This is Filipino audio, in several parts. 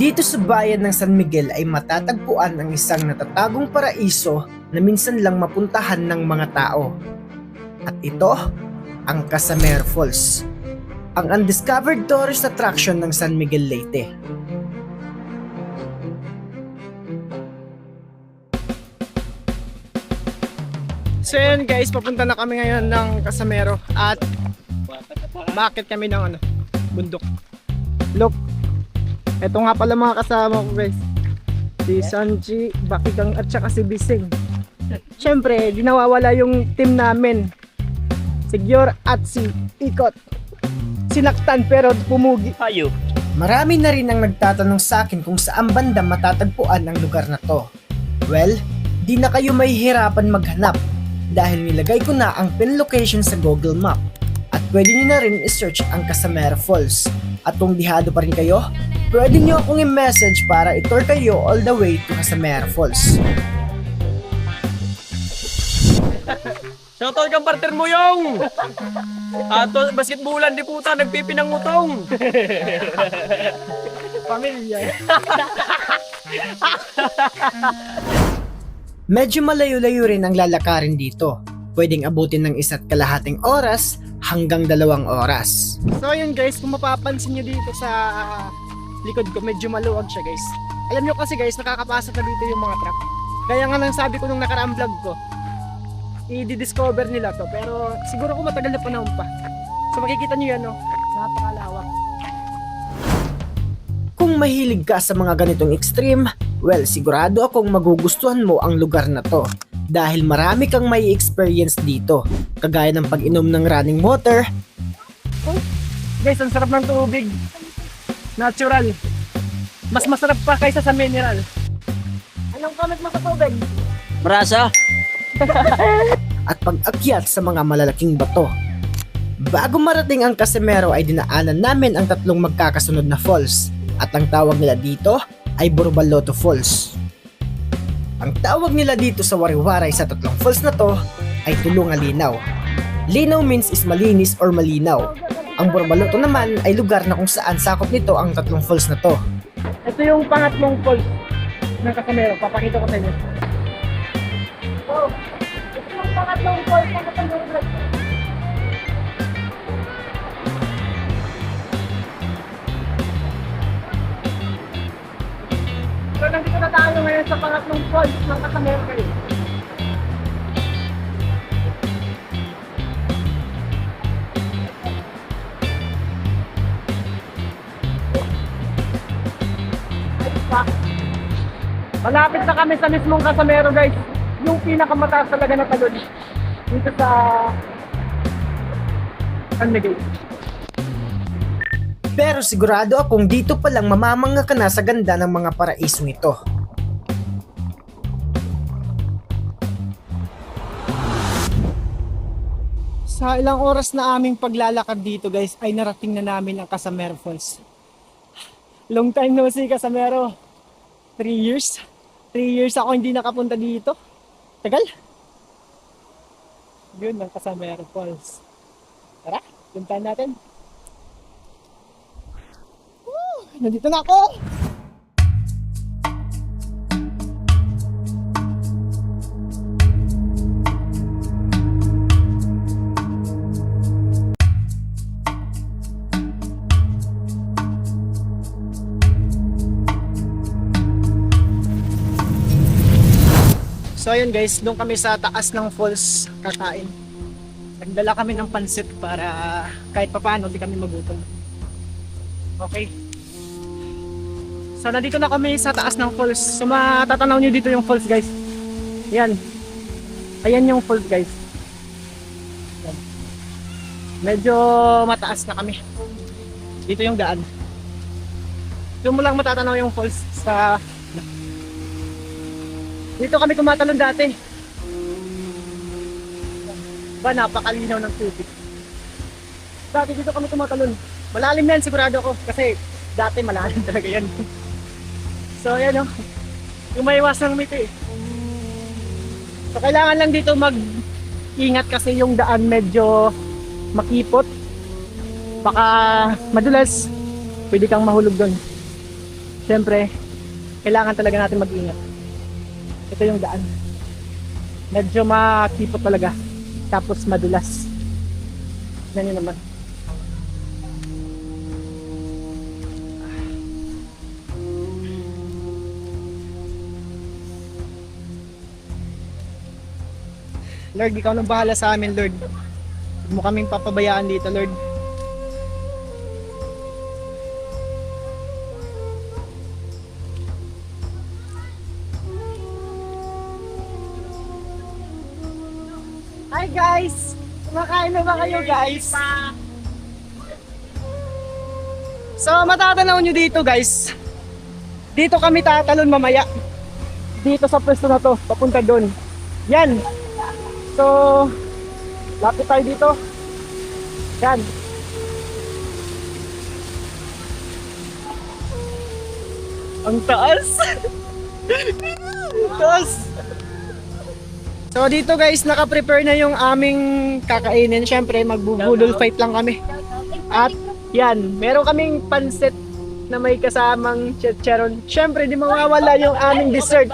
Dito sa bayan ng San Miguel ay matatagpuan ang isang natatagong paraiso na minsan lang mapuntahan ng mga tao. At ito, ang Casamero Falls, ang undiscovered tourist attraction ng San Miguel Leyte. So yun guys, papunta na kami ngayon ng Casamero at bakit kami ng bundok. Look, eto nga pala mga kasama ko guys, si Sanji, Bakigang at saka si Bising. Syempre, di nawawala yung team namin, si Gyor at si Ikot. Sinaktan pero pumugi. Ayo. Marami na rin ang nagtatanong sa akin kung saan banda matatagpuan ang lugar na to. Well, di na kayo mahihirapan maghanap dahil nilagay ko na ang pin location sa Google Map at pwede nyo na rin i-search ang Casamero Falls. At kung dihado pa rin kayo, pwede nyo akong i-message para i-tour kayo all the way to Casamero Falls. Shoutout kang partner mo yung ato basketballan di puta nagpipinangutong. Pamilya. Medyo malayo-layo rin ang lalakarin dito. Pwedeng abutin ng 1.5 oras hanggang 2 oras. So yun guys, kung mapapansin nyo dito sa likod ko, medyo maluwag siya guys. Alam nyo kasi guys, nakakapasok na dito yung mga truck. Kaya nga nang sabi ko nung nakaraang vlog ko, i-discover nila to. Pero siguro kung matagal na panahon pa. So makikita nyo yan, no? Napakalawak. Kung mahilig ka sa mga ganitong extreme, well, sigurado akong magugustuhan mo ang lugar na to. Dahil marami kang may experience dito. Kagaya ng pag-inom ng running water. Oh, guys, ang sarap ng tubig. Natural. Mas masarap pa kaysa sa mineral. Anong comment mo sa tubig? Marasa. At pag-akyat sa mga malalaking bato. Bago marating ang Casamero ay dinaanan namin ang 3 magkakasunod na falls. At ang tawag nila dito ay Borbaloto Falls. Ang tawag nila dito sa wari-waray sa 3 falls na to ay Tulungan Linaw. Linaw means is malinis or malinaw. Ang Borbaloto naman ay lugar na kung saan sakop nito ang 3 falls na to. Ito yung pangatlong falls ng Casamero. Papakita ko sa inyo. Oh, ito yung pangatlong falls ng Casamero. So, nandito na tayo ngayon sa pangatlong falls ng Casamero kayo. Malapit na kami sa mismong Casamero guys. Yung pinakamataas talaga na talon dito sa San Miguel. Pero sigurado akong dito pa lang mamamangha ka na sa ganda ng mga paraisong ito. Sa ilang oras na aming paglalakad dito guys ay narating na namin ang Casamero Falls. Long time no see Casamero. 3 years. 3 years ako hindi nakapunta dito. Tagal. Yun ang Casamero Falls. Tara, puntahan natin. Nandito na ako! So ayun guys, doon kami sa taas ng falls kakain. Nagdala kami ng pansit para kahit papaano di kami magutom. Okay. So nandito na kami sa taas ng falls. So matatanaw nyo dito yung falls guys. Yan. Ayan yung falls guys. Yan. Medyo mataas na kami. Dito yung daan. Doon mo lang matatanaw yung falls sa... Dito kami tumatalon dati. Ba, napakalinaw ng tubig. Dati dito kami tumatalon. Malalim yan sigurado ko kasi dati malalim talaga yan. So ayan o, yung maiwas ng miti. So kailangan lang dito mag-ingat kasi yung daan medyo makipot. Baka madulas, pwede kang mahulog doon. Siyempre, kailangan talaga natin mag-ingat. Ito yung daan. Medyo makipot talaga. Tapos madulas. Ganyan naman. Lord, ikaw nang bahala sa amin, Lord. Huwag mo kaming papabayaan dito, Lord. Hi guys! Kumakain na ba kayo guys? So matatanaw nyo dito guys. Dito kami tatalon mamaya. Dito sa pwesto na to, papunta doon. Yan! So, lapit tayo dito. Yan. Ang taas! Taas! So dito guys, naka-prepare na yung aming kakainin. Siyempre, magbubudol fight lang kami. At yan, meron kaming pansit na may kasamang chicharon. Siyempre, di mawawala yung aming dessert.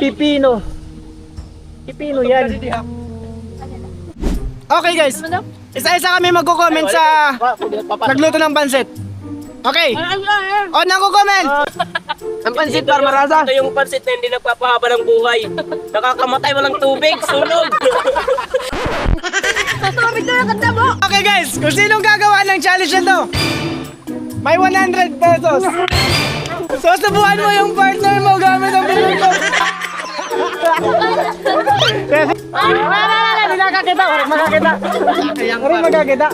Pipino. Pipino yan. Okay guys, isa-isa kami magko-comment sa nagluto ng pansit. Okay. O, nagko-comment. Ang pansit Marmarasa. Ito yung pansit na hindi nagpapahaba ng buhay. Nakakamatay walang tubig, sunog. Okay guys, kung sinong gagawa ng challenge na to, may 100 pesos. So, subukan mo yung partner mo gamit ang pinuto. Hindi nakakita, walang makakita. Walang makakita.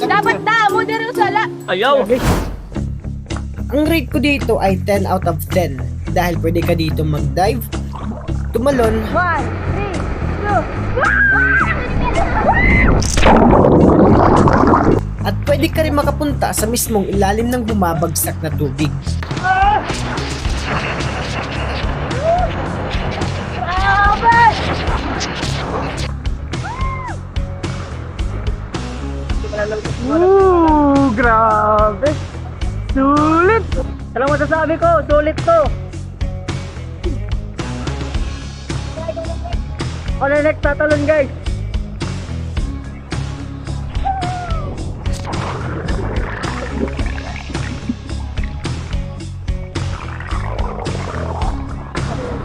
Dapat na, mo din yung sala. Ayaw. Ang rate ko dito ay 10 out of 10 dahil pwede ka dito mag-dive, tumalon, 1, 3, 2. at pwede ka rin makapunta sa mismong ilalim ng bumabagsak na tubig. Grabe! Sulit! Alam mo sasabi ko, sulit to! O, next tatalon guys!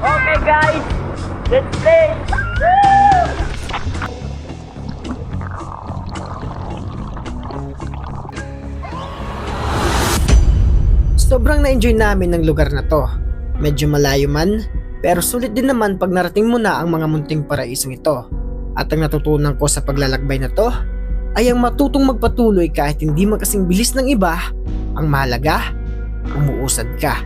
Okay guys! Let's play! Sobrang na-enjoy namin ng lugar na to. Medyo malayo man, pero sulit din naman pag narating mo na ang mga munting paraisong ito. At ang natutunan ko sa paglalakbay na to, ay ang matutong magpatuloy kahit hindi man kasing bilis ng iba, ang mahalaga, umuusad ka.